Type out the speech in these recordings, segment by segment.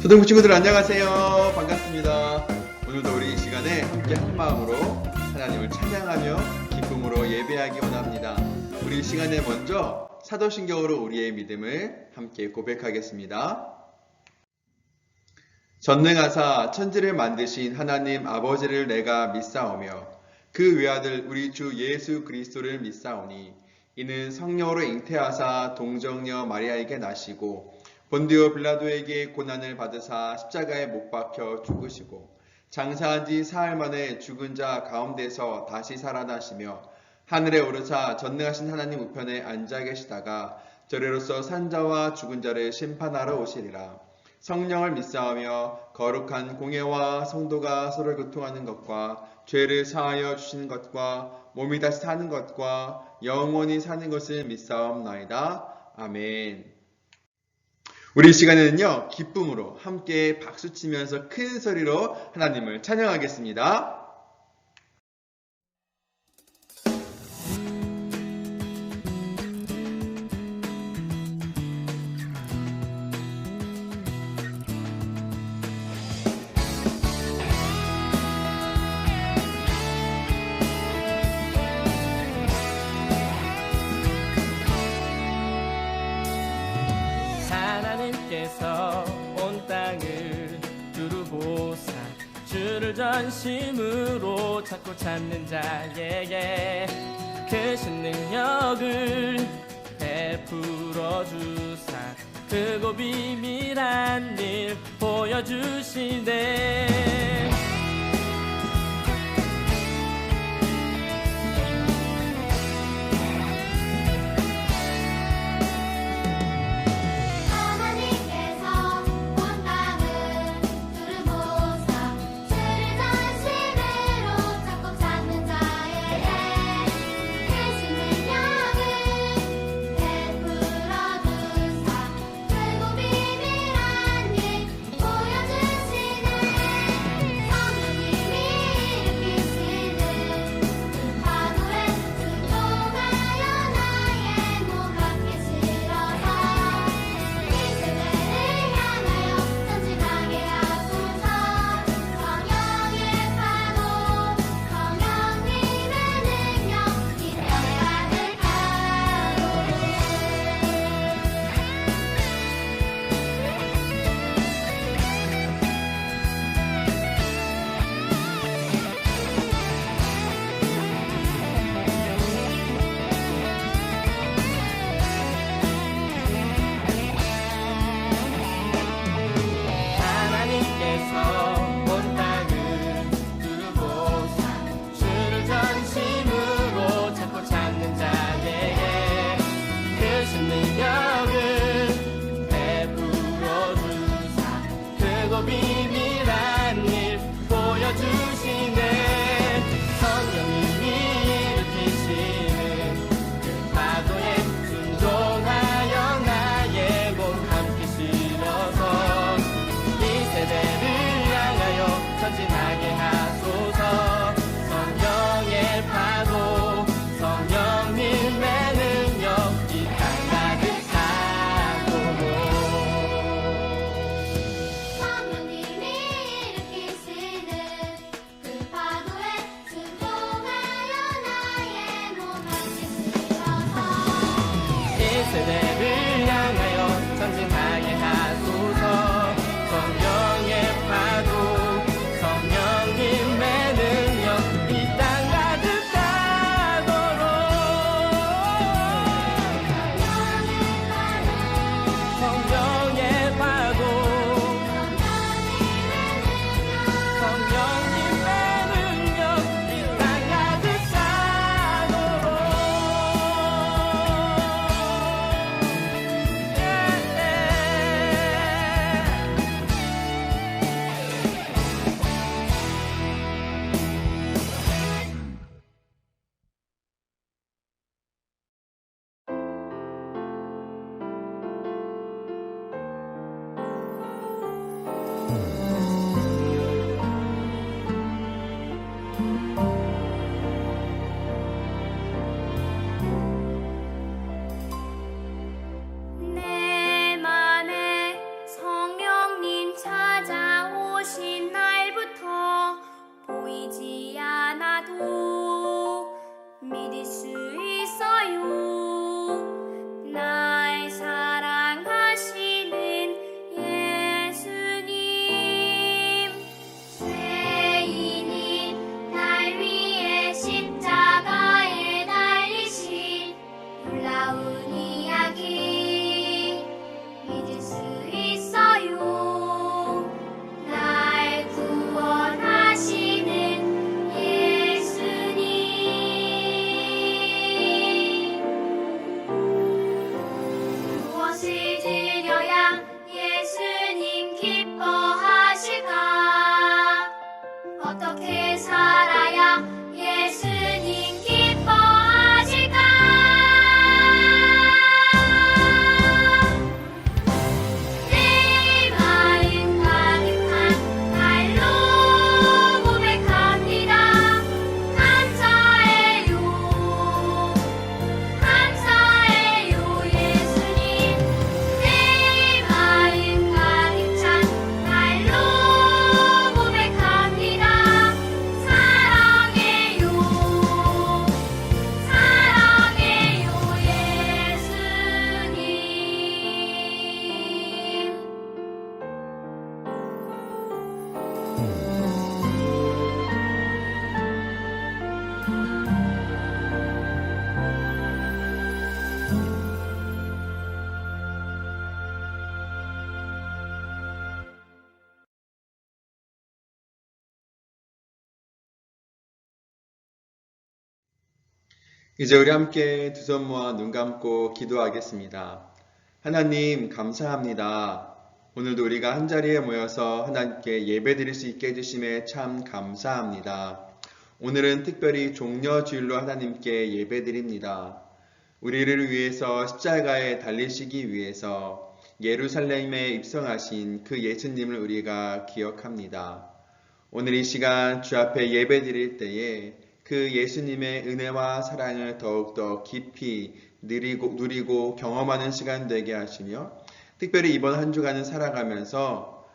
초등부 친구들 안녕하세요. 반갑습니다. 오늘도 우리 이 시간에 함께 한 마음으로 하나님을 찬양하며 기쁨으로 예배하기 원합니다. 우리 이 시간에 먼저 사도신경으로 우리의 믿음을 함께 고백하겠습니다. 전능하사 천지를 만드신 하나님 아버지를 내가 믿사오며 그 외아들 우리 주 예수 그리스도를 믿사오니 이는 성령으로 잉태하사 동정녀 마리아에게 나시고 본디오 빌라도에게 고난을 받으사 십자가에 못 박혀 죽으시고 장사한 지 사흘 만에 죽은 자 가운데서 다시 살아나시며 하늘에 오르사 전능하신 하나님 우편에 앉아 계시다가 저래로서 산자와 죽은 자를 심판하러 오시리라. 성령을 믿사오며 거룩한 공예와 성도가 서로 교통하는 것과 죄를 사하여 주시는 것과 몸이 다시 사는 것과 영원히 사는 것을 믿사옵나이다. 아멘. 우리 이 시간에는요, 기쁨으로 함께 박수치면서 큰 소리로 하나님을 찬양하겠습니다. 하나님께서 온 땅을 두루 보사 주를 전심으로 찾고 찾는 자에게 크신 능력을 베풀어 주사 크고 비밀한 일 보여주시네. 비밀한 일 보여주시네. 성령님이 일으키시는 그 파도에 순종하여 나의 몸 함께 실어서 이 세대를 향하여 전진하게 하소서. 성령의 파도 성령님의 능력 이 땅 가득하고 어떻게 살아야 예수님 기뻐하실까? 내 마음 가득한 날로 고백합니다. 감사해요, 감사해요 예수님. 내 마음 가득 찬 날로 고백합니다. 사랑해요, 사랑해요 예수님. 이제 우리 함께 두 손 모아 눈 감고 기도하겠습니다. 하나님 감사합니다. 오늘도 우리가 한자리에 모여서 하나님께 예배드릴 수 있게 해주심에 참 감사합니다. 오늘은 특별히 종려주일로 하나님께 예배드립니다. 우리를 위해서 십자가에 달리시기 위해서 예루살렘에 입성하신 그 예수님을 우리가 기억합니다. 오늘 이 시간 주 앞에 예배드릴 때에 그 예수님의 은혜와 사랑을 더욱더 깊이 누리고 경험하는 시간 되게 하시며, 특별히 이번 한 주간을 살아가면서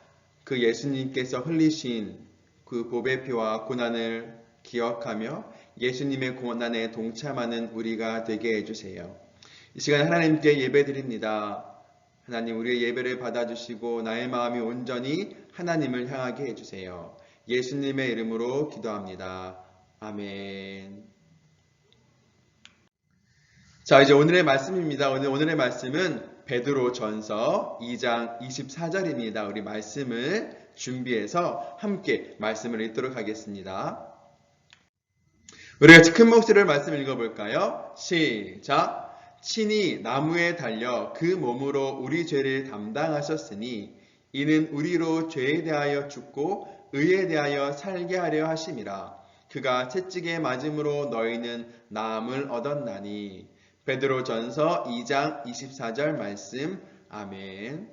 그 예수님께서 흘리신 그 보배 피와 고난을 기억하며 예수님의 고난에 동참하는 우리가 되게 해주세요. 이 시간 하나님께 예배드립니다. 하나님, 우리의 예배를 받아주시고 나의 마음이 온전히 하나님을 향하게 해주세요. 예수님의 이름으로 기도합니다. 아멘. 자, 이제 오늘의 말씀입니다. 오늘의 말씀은 베드로 전서 2장 24절입니다. 우리 말씀을 준비해서 함께 말씀을 읽도록 하겠습니다. 우리가 큰 목소리로 말씀 읽어볼까요? 시작! 친히 나무에 달려 그 몸으로 우리 죄를 담당하셨으니 이는 우리로 죄에 대하여 죽고 의에 대하여 살게 하려 하심이라. 그가 채찍에 맞음으로 너희는 나음을 얻었나니. 베드로 전서 2장 24절 말씀. 아멘.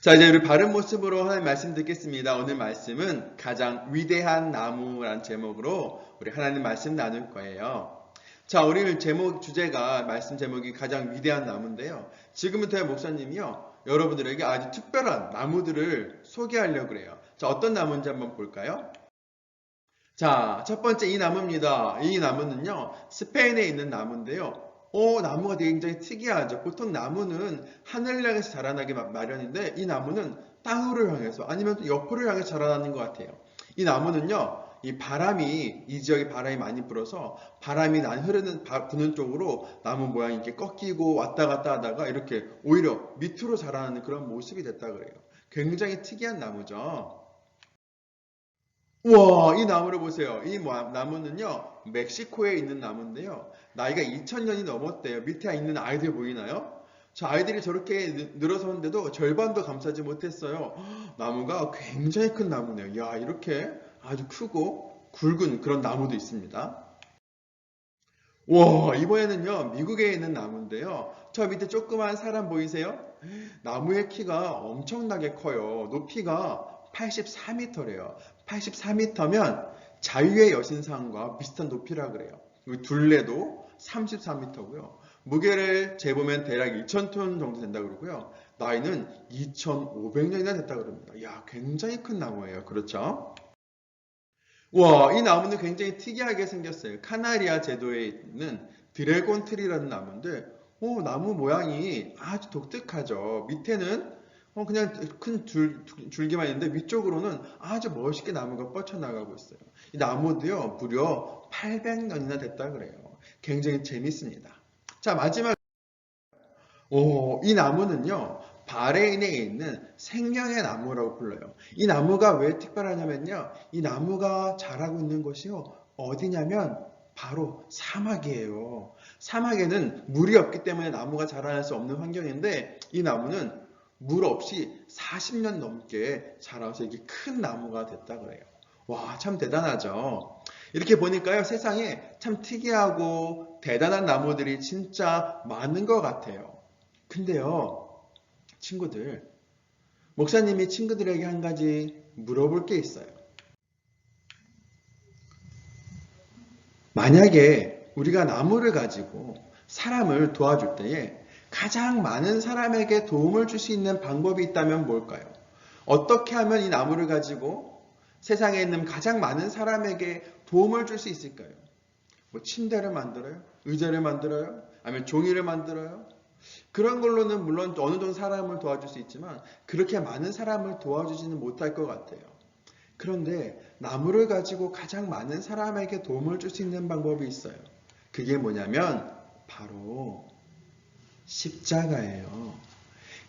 자, 이제 우리 바른 모습으로 하나님 말씀 듣겠습니다. 오늘 말씀은 가장 위대한 나무라는 제목으로 우리 하나님 말씀 나눌 거예요. 자, 우리 주제가, 말씀 제목이 가장 위대한 나무인데요. 지금부터 목사님이요, 여러분들에게 아주 특별한 나무들을 소개하려고 그래요. 자, 어떤 나무인지 한번 볼까요? 자, 첫 번째 이 나무입니다. 이 나무는요, 스페인에 있는 나무인데요. 나무가 굉장히 특이하죠. 보통 나무는 하늘을 향해서 자라나기 마련인데 이 나무는 땅을 향해서 아니면 또 옆으로 향해서 자라나는 것 같아요. 이 나무는요, 이 지역에 바람이 많이 불어서 바람이 부는 쪽으로 나무 모양이 이렇게 꺾이고 왔다 갔다 하다가 이렇게 오히려 밑으로 자라나는 그런 모습이 됐다 그래요. 굉장히 특이한 나무죠. 우와, 이 나무를 보세요. 이 나무는요, 멕시코에 있는 나무인데요. 나이가 2000년이 넘었대요. 밑에 있는 아이들 보이나요? 저 아이들이 저렇게 늘어서는데도 절반도 감싸지 못했어요. 나무가 굉장히 큰 나무네요. 야, 이렇게 아주 크고 굵은 그런 나무도 있습니다. 와, 이번에는요, 미국에 있는 나무인데요. 저 밑에 조그만 사람 보이세요? 나무의 키가 엄청나게 커요. 높이가 84m래요. 84m면 자유의 여신상과 비슷한 높이라 그래요. 둘레도 34m고요. 무게를 재보면 대략 2000톤 정도 된다고 그러고요. 나이는 2500년이나 됐다고 그럽니다. 이야, 굉장히 큰 나무예요. 그렇죠? 와, 이 나무는 굉장히 특이하게 생겼어요. 카나리아 제도에 있는 드래곤 트리라는 나무인데, 나무 모양이 아주 독특하죠. 밑에는 그냥 큰 줄기만 있는데 위쪽으로는 아주 멋있게 나무가 뻗쳐나가고 있어요. 이 나무도요, 무려 800년이나 됐다 그래요. 굉장히 재밌습니다. 자, 마지막, 이 나무는요, 바레인에 있는 생명의 나무라고 불러요. 이 나무가 왜 특별하냐면요, 이 나무가 자라고 있는 곳이요, 어디냐면 바로 사막이에요. 사막에는 물이 없기 때문에 나무가 자라날 수 없는 환경인데, 이 나무는 물 없이 40년 넘게 자라서 이게 큰 나무가 됐다 그래요. 와, 참 대단하죠. 이렇게 보니까요, 세상에 참 특이하고 대단한 나무들이 진짜 많은 것 같아요. 근데요, 친구들, 목사님이 친구들에게 한 가지 물어볼 게 있어요. 만약에 우리가 나무를 가지고 사람을 도와줄 때에 가장 많은 사람에게 도움을 줄 수 있는 방법이 있다면 뭘까요? 어떻게 하면 이 나무를 가지고 세상에 있는 가장 많은 사람에게 도움을 줄 수 있을까요? 뭐 침대를 만들어요? 의자를 만들어요? 아니면 종이를 만들어요? 그런 걸로는 물론 어느 정도 사람을 도와줄 수 있지만 그렇게 많은 사람을 도와주지는 못할 것 같아요. 그런데 나무를 가지고 가장 많은 사람에게 도움을 줄 수 있는 방법이 있어요. 그게 뭐냐면 바로 십자가예요.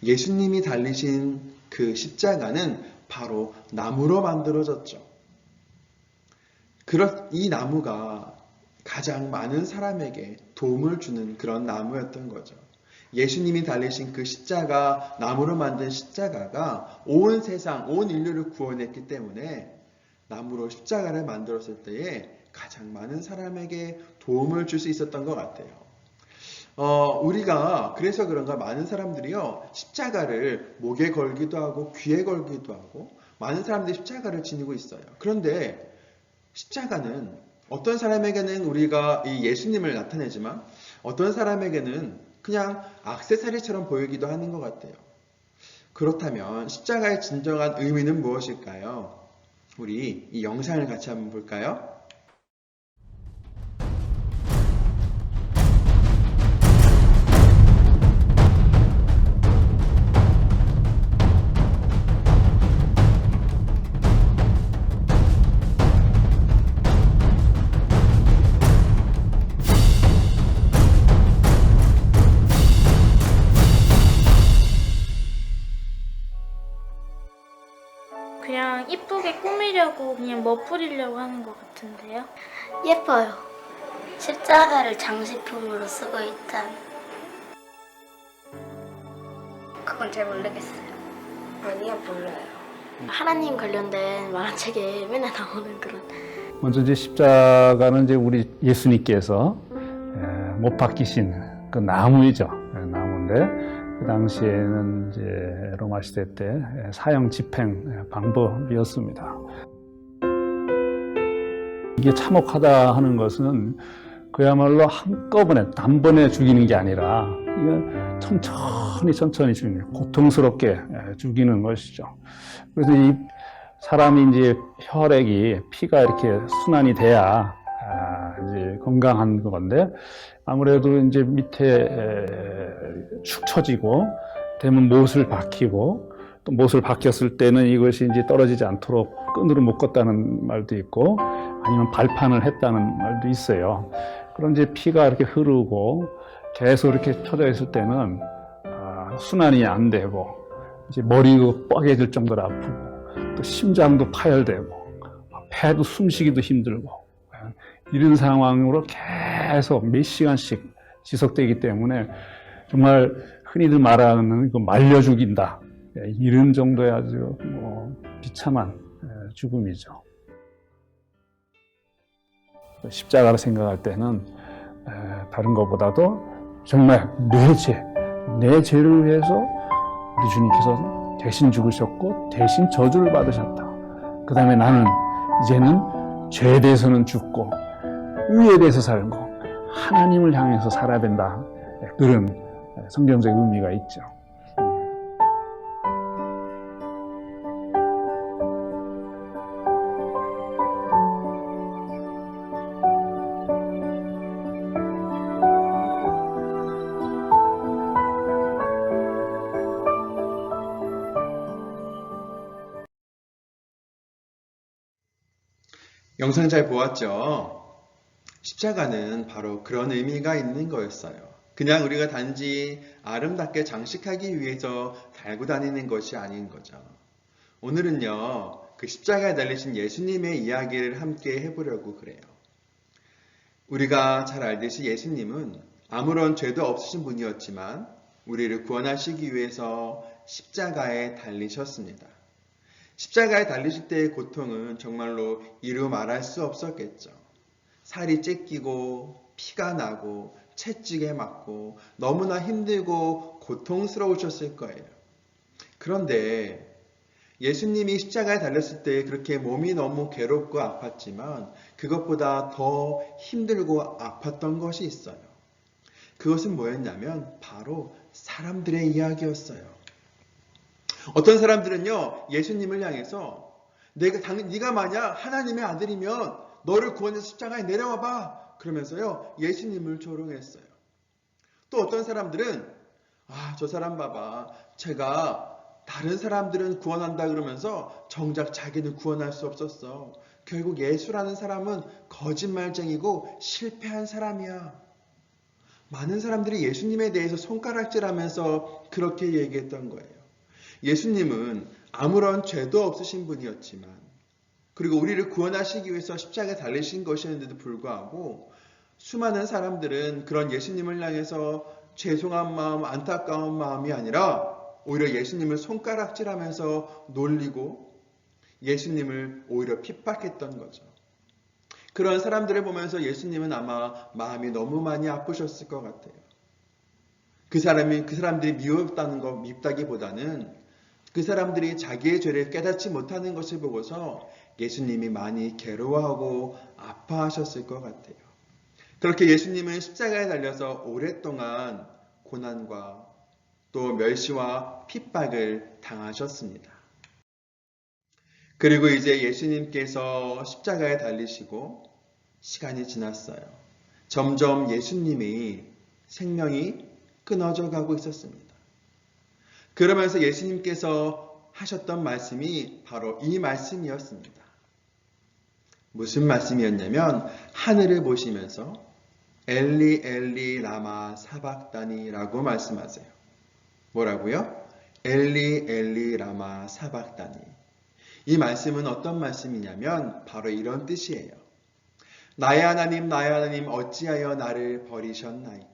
예수님이 달리신 그 십자가는 바로 나무로 만들어졌죠. 이 나무가 가장 많은 사람에게 도움을 주는 그런 나무였던 거죠. 예수님이 달리신 그 십자가, 나무로 만든 십자가가 온 세상, 온 인류를 구원했기 때문에 나무로 십자가를 만들었을 때에 가장 많은 사람에게 도움을 줄 수 있었던 것 같아요. 우리가 그래서 그런가 많은 사람들이요, 십자가를 목에 걸기도 하고 귀에 걸기도 하고 많은 사람들이 십자가를 지니고 있어요. 그런데 십자가는 어떤 사람에게는 우리가 이 예수님을 나타내지만 어떤 사람에게는 그냥 액세서리처럼 보이기도 하는 것 같아요. 그렇다면 십자가의 진정한 의미는 무엇일까요? 우리 이 영상을 같이 한번 볼까요? 그냥 이쁘게 꾸미려고 그냥 멋부리려고 하는 것 같은데요. 예뻐요. 십자가를 장식품으로 쓰고 있다니. 그건 잘 모르겠어요. 아니요, 몰라요. 하나님 관련된 만화책에 맨날 나오는 그런. 먼저 이제 십자가는 이제 우리 예수님께서 못 박히신 그 나무이죠. 나무인데 그 당시에는 이제 로마 시대 때 사형 집행 방법이었습니다. 이게 참혹하다 하는 것은 그야말로 한꺼번에 단번에 죽이는 게 아니라 이게 천천히 죽이는, 고통스럽게 죽이는 것이죠. 그래서 이 사람이 이제 혈액이, 피가 이렇게 순환이 돼야 이제 건강한 건데, 아무래도 이제 밑에 축 처지고 되면 못을 박히고, 또 못을 박혔을 때는 이것이 이제 떨어지지 않도록 끈으로 묶었다는 말도 있고, 아니면 발판을 했다는 말도 있어요. 그런 이제 피가 이렇게 흐르고 계속 이렇게 펴져 있을 때는 순환이 안 되고, 이제 머리가 뻐개질 정도로 아프고, 또 심장도 파열되고, 폐도 숨쉬기도 힘들고, 이런 상황으로 계속 몇 시간씩 지속되기 때문에 정말 흔히들 말하는 그 말려 죽인다, 이런 정도의 아주 비참한 죽음이죠. 십자가를 생각할 때는 다른 것보다도 정말 내 죄를 위해서 우리 주님께서 대신 죽으셨고 대신 저주를 받으셨다. 그 다음에 나는 이제는 죄에 대해서는 죽고 의에 대해서 살고 하나님을 향해서 살아야 된다. 그런 성경적 의미가 있죠. 영상 잘 보았죠? 십자가는 바로 그런 의미가 있는 거였어요. 그냥 우리가 단지 아름답게 장식하기 위해서 달고 다니는 것이 아닌 거죠. 오늘은요, 그 십자가에 달리신 예수님의 이야기를 함께 해보려고 그래요. 우리가 잘 알듯이 예수님은 아무런 죄도 없으신 분이었지만 우리를 구원하시기 위해서 십자가에 달리셨습니다. 십자가에 달리실 때의 고통은 정말로 이루 말할 수 없었겠죠. 살이 찢기고 피가 나고 채찍에 맞고 너무나 힘들고 고통스러우셨을 거예요. 그런데 예수님이 십자가에 달렸을 때 그렇게 몸이 너무 괴롭고 아팠지만 그것보다 더 힘들고 아팠던 것이 있어요. 그것은 뭐였냐면 바로 사람들의 이야기였어요. 어떤 사람들은요, 예수님을 향해서 네가 만약 하나님의 아들이면 너를 구원해서 십자가에 내려와 봐. 그러면서요, 예수님을 조롱했어요. 또 어떤 사람들은 저 사람 봐봐. 제가 다른 사람들은 구원한다 그러면서 정작 자기는 구원할 수 없었어. 결국 예수라는 사람은 거짓말쟁이고 실패한 사람이야. 많은 사람들이 예수님에 대해서 손가락질하면서 그렇게 얘기했던 거예요. 예수님은 아무런 죄도 없으신 분이었지만, 그리고 우리를 구원하시기 위해서 십자가에 달리신 것이었는데도 불구하고 수많은 사람들은 그런 예수님을 향해서 죄송한 마음, 안타까운 마음이 아니라 오히려 예수님을 손가락질하면서 놀리고 예수님을 오히려 핍박했던 거죠. 그런 사람들을 보면서 예수님은 아마 마음이 너무 많이 아프셨을 것 같아요. 그 사람들이 밉다기보다는 그 사람들이 자기의 죄를 깨닫지 못하는 것을 보고서 예수님이 많이 괴로워하고 아파하셨을 것 같아요. 그렇게 예수님은 십자가에 달려서 오랫동안 고난과 또 멸시와 핍박을 당하셨습니다. 그리고 이제 예수님께서 십자가에 달리시고 시간이 지났어요. 점점 예수님의 생명이 끊어져 가고 있었습니다. 그러면서 예수님께서 하셨던 말씀이 바로 이 말씀이었습니다. 무슨 말씀이었냐면 하늘을 보시면서 엘리 엘리 라마 사박다니라고 말씀하세요. 뭐라고요? 엘리 엘리 라마 사박다니. 이 말씀은 어떤 말씀이냐면 바로 이런 뜻이에요. 나의 하나님 어찌하여 나를 버리셨나이까.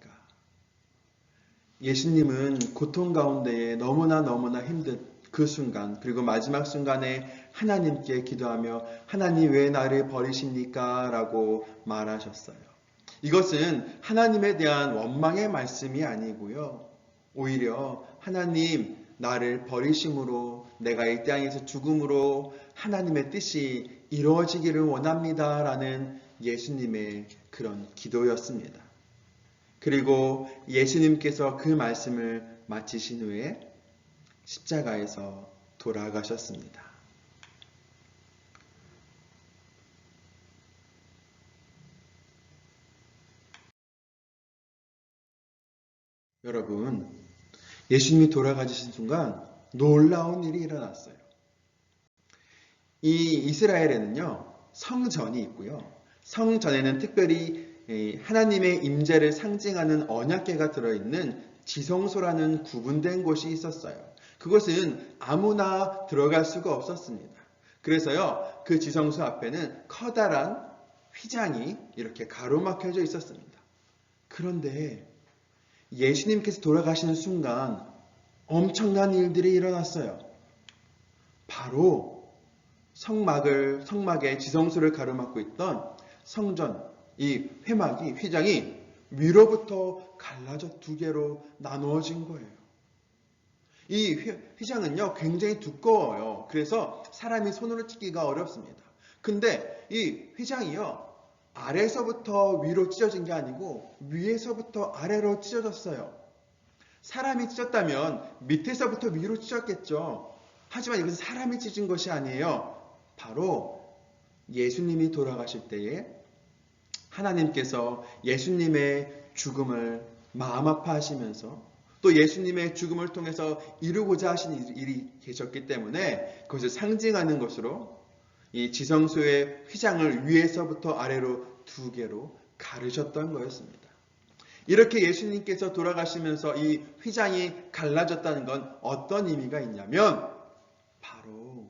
예수님은 고통 가운데에 너무나 힘든 그 순간, 그리고 마지막 순간에 하나님께 기도하며 하나님 왜 나를 버리십니까? 라고 말하셨어요. 이것은 하나님에 대한 원망의 말씀이 아니고요. 오히려 하나님 나를 버리심으로 내가 이 땅에서 죽음으로 하나님의 뜻이 이루어지기를 원합니다. 라는 예수님의 그런 기도였습니다. 그리고 예수님께서 그 말씀을 마치신 후에 십자가에서 돌아가셨습니다. 여러분, 예수님이 돌아가신 순간 놀라운 일이 일어났어요. 이 이스라엘에는요, 성전이 있고요. 성전에는 특별히 하나님의 임재를 상징하는 언약궤가 들어있는 지성소라는 구분된 곳이 있었어요. 그것은 아무나 들어갈 수가 없었습니다. 그래서요, 그 지성소 앞에는 커다란 휘장이 이렇게 가로막혀져 있었습니다. 그런데 예수님께서 돌아가시는 순간 엄청난 일들이 일어났어요. 바로 성막의 지성소를 가로막고 있던 성전, 이 휘장이 위로부터 갈라져 두 개로 나누어진 거예요. 이 휘장은요, 굉장히 두꺼워요. 그래서 사람이 손으로 찢기가 어렵습니다. 근데 이 휘장이요, 아래에서부터 위로 찢어진 게 아니고 위에서부터 아래로 찢어졌어요. 사람이 찢었다면 밑에서부터 위로 찢었겠죠. 하지만 이것은 사람이 찢은 것이 아니에요. 바로 예수님이 돌아가실 때에 하나님께서 예수님의 죽음을 마음 아파하시면서 또 예수님의 죽음을 통해서 이루고자 하신 일이 계셨기 때문에 그것을 상징하는 것으로 이 지성소의 휘장을 위에서부터 아래로 두 개로 가르셨던 거였습니다. 이렇게 예수님께서 돌아가시면서 이 휘장이 갈라졌다는 건 어떤 의미가 있냐면 바로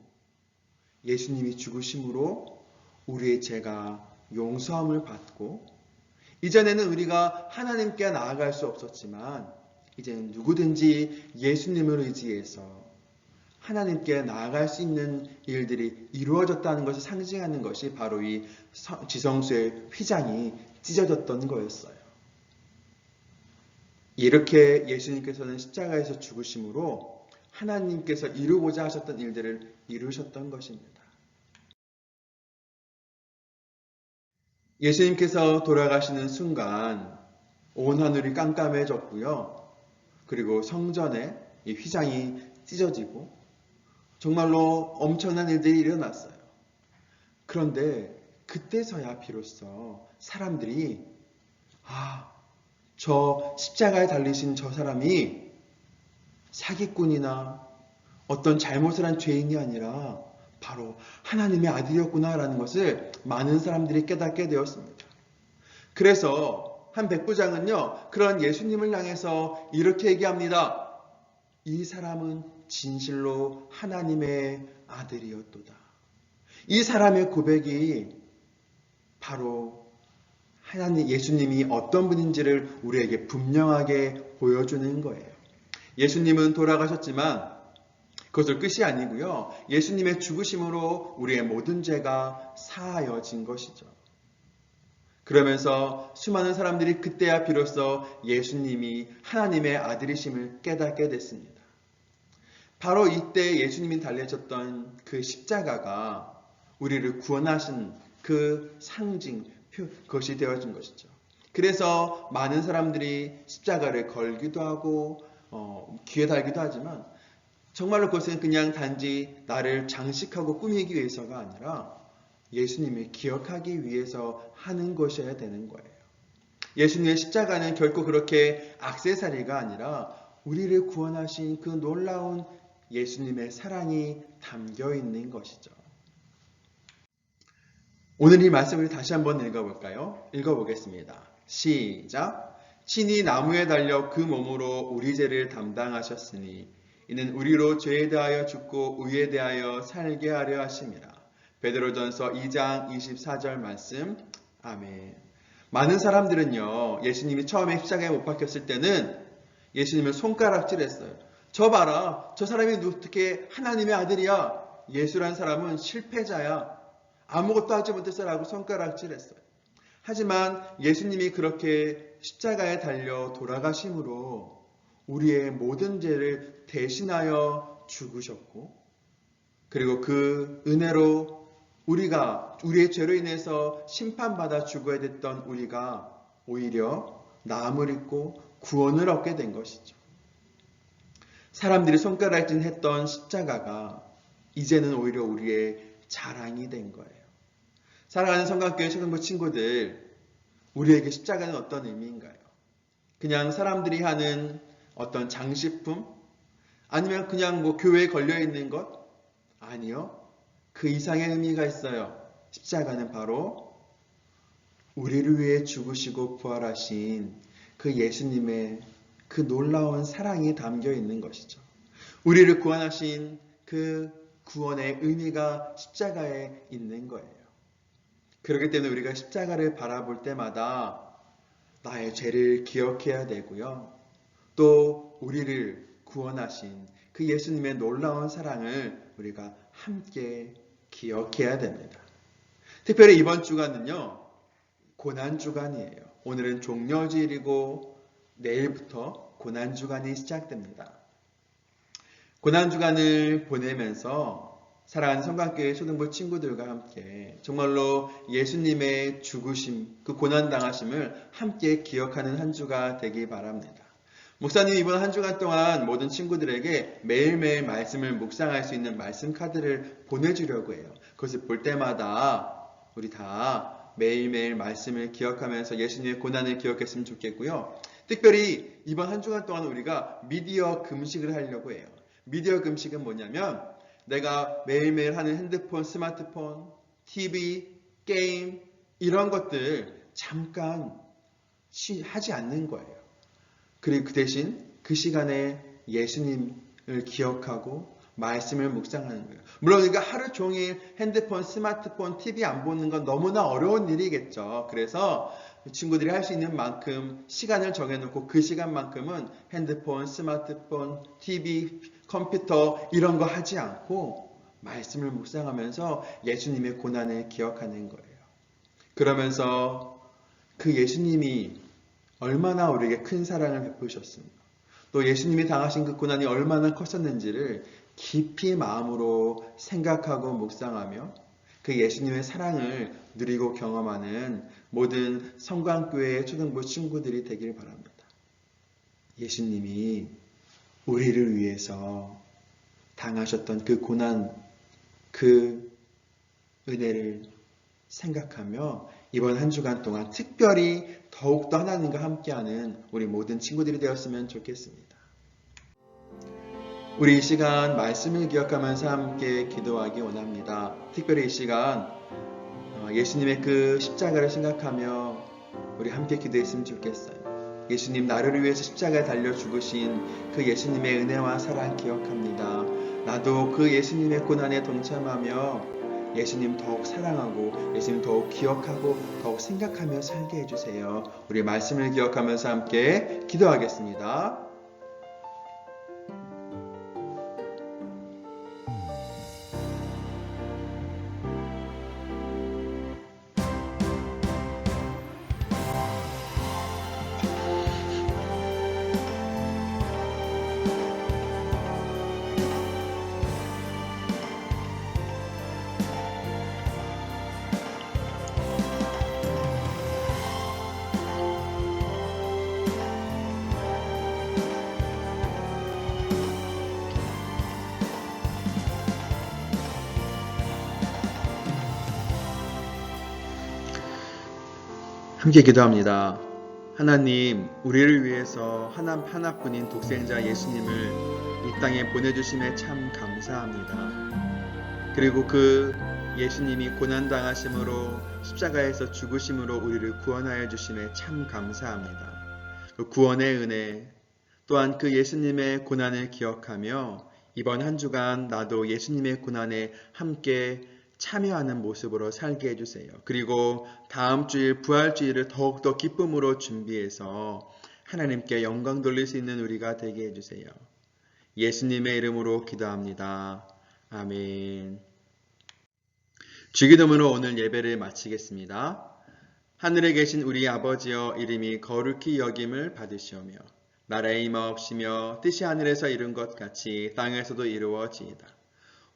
예수님이 죽으심으로 우리의 죄가 용서함을 받고 이전에는 우리가 하나님께 나아갈 수 없었지만 이제는 누구든지 예수님을 의지해서 하나님께 나아갈 수 있는 일들이 이루어졌다는 것을 상징하는 것이 바로 이 지성소의 휘장이 찢어졌던 거였어요. 이렇게 예수님께서는 십자가에서 죽으심으로 하나님께서 이루고자 하셨던 일들을 이루셨던 것입니다. 예수님께서 돌아가시는 순간 온 하늘이 깜깜해졌고요. 그리고 성전에 이 휘장이 찢어지고 정말로 엄청난 일들이 일어났어요. 그런데 그때서야 비로소 사람들이 저 십자가에 달리신 저 사람이 사기꾼이나 어떤 잘못을 한 죄인이 아니라 바로 하나님의 아들이었구나라는 것을 많은 사람들이 깨닫게 되었습니다. 그래서 한 백부장은요, 그런 예수님을 향해서 이렇게 얘기합니다. 이 사람은 진실로 하나님의 아들이었도다. 이 사람의 고백이 바로 하나님, 예수님이 어떤 분인지를 우리에게 분명하게 보여주는 거예요. 예수님은 돌아가셨지만 그것을 끝이 아니고요. 예수님의 죽으심으로 우리의 모든 죄가 사하여진 것이죠. 그러면서 수많은 사람들이 그때야 비로소 예수님이 하나님의 아들이심을 깨닫게 됐습니다. 바로 이때 예수님이 달려졌던 그 십자가가 우리를 구원하신 그 상징, 그것이 되어진 것이죠. 그래서 많은 사람들이 십자가를 걸기도 하고 귀에 달기도 하지만 정말로 그것은 그냥 단지 나를 장식하고 꾸미기 위해서가 아니라 예수님을 기억하기 위해서 하는 것이어야 되는 거예요. 예수님의 십자가는 결코 그렇게 액세서리가 아니라 우리를 구원하신 그 놀라운 예수님의 사랑이 담겨 있는 것이죠. 오늘 이 말씀을 다시 한번 읽어볼까요? 읽어보겠습니다. 시작! 친히 나무에 달려 그 몸으로 우리 죄를 담당하셨으니 이는 우리로 죄에 대하여 죽고 의에 대하여 살게 하려 하심이라. 베드로전서 2장 24절 말씀. 아멘. 많은 사람들은요, 예수님이 처음에 십자가에 못 박혔을 때는 예수님을 손가락질했어요. 저 봐라, 저 사람이 어떻게 하나님의 아들이야? 예수란 사람은 실패자야. 아무것도 하지 못했어라고 손가락질했어요. 하지만 예수님이 그렇게 십자가에 달려 돌아가심으로 우리의 모든 죄를 대신하여 죽으셨고, 그리고 그 은혜로 우리의 죄로 인해서 심판받아 죽어야 됐던 우리가 오히려 나음을 입고 구원을 얻게 된 것이죠. 사람들이 손가락질했던 십자가가 이제는 오히려 우리의 자랑이 된 거예요. 사랑하는 성곽교회 초등부 친구들, 우리에게 십자가는 어떤 의미인가요? 그냥 사람들이 하는 어떤 장식품? 아니면 그냥 교회에 걸려있는 것? 아니요. 그 이상의 의미가 있어요. 십자가는 바로 우리를 위해 죽으시고 부활하신 그 예수님의 그 놀라운 사랑이 담겨 있는 것이죠. 우리를 구원하신 그 구원의 의미가 십자가에 있는 거예요. 그렇기 때문에 우리가 십자가를 바라볼 때마다 나의 죄를 기억해야 되고요. 또 우리를 구원하신 그 예수님의 놀라운 사랑을 우리가 함께 기억해야 됩니다. 특별히 이번 주간은요, 고난주간이에요. 오늘은 종려주일이고 내일부터 고난주간이 시작됩니다. 고난주간을 보내면서 사랑하는 성곽교회 초등부 친구들과 함께 정말로 예수님의 죽으심, 그 고난당하심을 함께 기억하는 한 주가 되기 바랍니다. 목사님이 이번 한 주간 동안 모든 친구들에게 매일매일 말씀을 묵상할 수 있는 말씀 카드를 보내주려고 해요. 그것을 볼 때마다 우리 다 매일매일 말씀을 기억하면서 예수님의 고난을 기억했으면 좋겠고요. 특별히 이번 한 주간 동안 우리가 미디어 금식을 하려고 해요. 미디어 금식은 뭐냐면 내가 매일매일 하는 핸드폰, 스마트폰, TV, 게임 이런 것들 잠깐 하지 않는 거예요. 그리고 그 대신 그 시간에 예수님을 기억하고 말씀을 묵상하는 거예요. 물론 우리가 하루 종일 핸드폰, 스마트폰, TV 안 보는 건 너무나 어려운 일이겠죠. 그래서 친구들이 할 수 있는 만큼 시간을 정해놓고 그 시간만큼은 핸드폰, 스마트폰, TV, 컴퓨터 이런 거 하지 않고 말씀을 묵상하면서 예수님의 고난을 기억하는 거예요. 그러면서 그 예수님이 얼마나 우리에게 큰 사랑을 베푸셨습니까? 또 예수님이 당하신 그 고난이 얼마나 컸었는지를 깊이 마음으로 생각하고 묵상하며 그 예수님의 사랑을 누리고 경험하는 모든 성광교회의 초등부 친구들이 되길 바랍니다. 예수님이 우리를 위해서 당하셨던 그 고난, 그 은혜를 생각하며 이번 한 주간 동안 특별히 더욱더 하나님과 함께하는 우리 모든 친구들이 되었으면 좋겠습니다. 우리 이 시간 말씀을 기억하면서 함께 기도하기 원합니다. 특별히 이 시간 예수님의 그 십자가를 생각하며 우리 함께 기도했으면 좋겠어요. 예수님 나를 위해서 십자가에 달려 죽으신 그 예수님의 은혜와 사랑 기억합니다. 나도 그 예수님의 고난에 동참하며 예수님 더욱 사랑하고 예수님 더욱 기억하고 더욱 생각하며 살게 해주세요. 우리 말씀을 기억하면서 함께 기도하겠습니다. 함께 기도합니다. 하나님, 우리를 위해서 하나뿐인 독생자 예수님을 이 땅에 보내주심에 참 감사합니다. 그리고 그 예수님이 고난당하심으로 십자가에서 죽으심으로 우리를 구원하여 주심에 참 감사합니다. 그 구원의 은혜, 또한 그 예수님의 고난을 기억하며 이번 한 주간 나도 예수님의 고난에 함께 참여하는 모습으로 살게 해주세요. 그리고 다음 주일 부활주일을 더욱더 기쁨으로 준비해서 하나님께 영광 돌릴 수 있는 우리가 되게 해주세요. 예수님의 이름으로 기도합니다. 아멘. 주기도문으로 오늘 예배를 마치겠습니다. 하늘에 계신 우리 아버지여, 이름이 거룩히 여김을 받으시오며 나라의 임하옵시며 뜻이 하늘에서 이룬 것 같이 땅에서도 이루어지이다.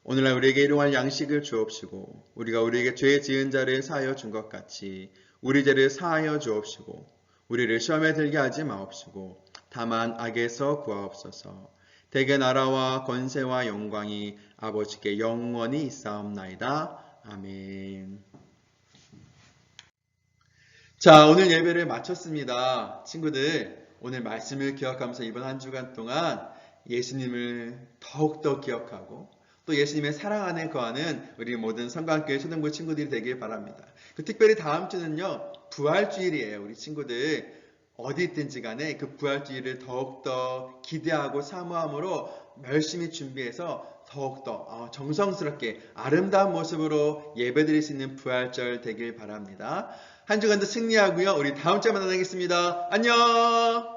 오늘날 우리에게 일용할 양식을 주옵시고 우리가 우리에게 죄 지은 자를 사하여 준 것 같이 우리 죄를 사하여 주옵시고 우리를 시험에 들게 하지 마옵시고 다만 악에서 구하옵소서. 대개 나라와 권세와 영광이 아버지께 영원히 있사옵나이다. 아멘. 자, 오늘 예배를 마쳤습니다. 친구들, 오늘 말씀을 기억하면서 이번 한 주간 동안 예수님을 더욱더 기억하고 또 예수님의 사랑 안에 거하는 우리 모든 성광교회 초등부 친구들이 되길 바랍니다. 특별히 다음 주는요, 부활주일이에요. 우리 친구들 어디 있든지 간에 그 부활주일을 더욱더 기대하고 사모함으로 열심히 준비해서 더욱더 정성스럽게 아름다운 모습으로 예배드릴 수 있는 부활절 되길 바랍니다. 한 주간도 승리하고요. 우리 다음 주에 만나겠습니다. 안녕!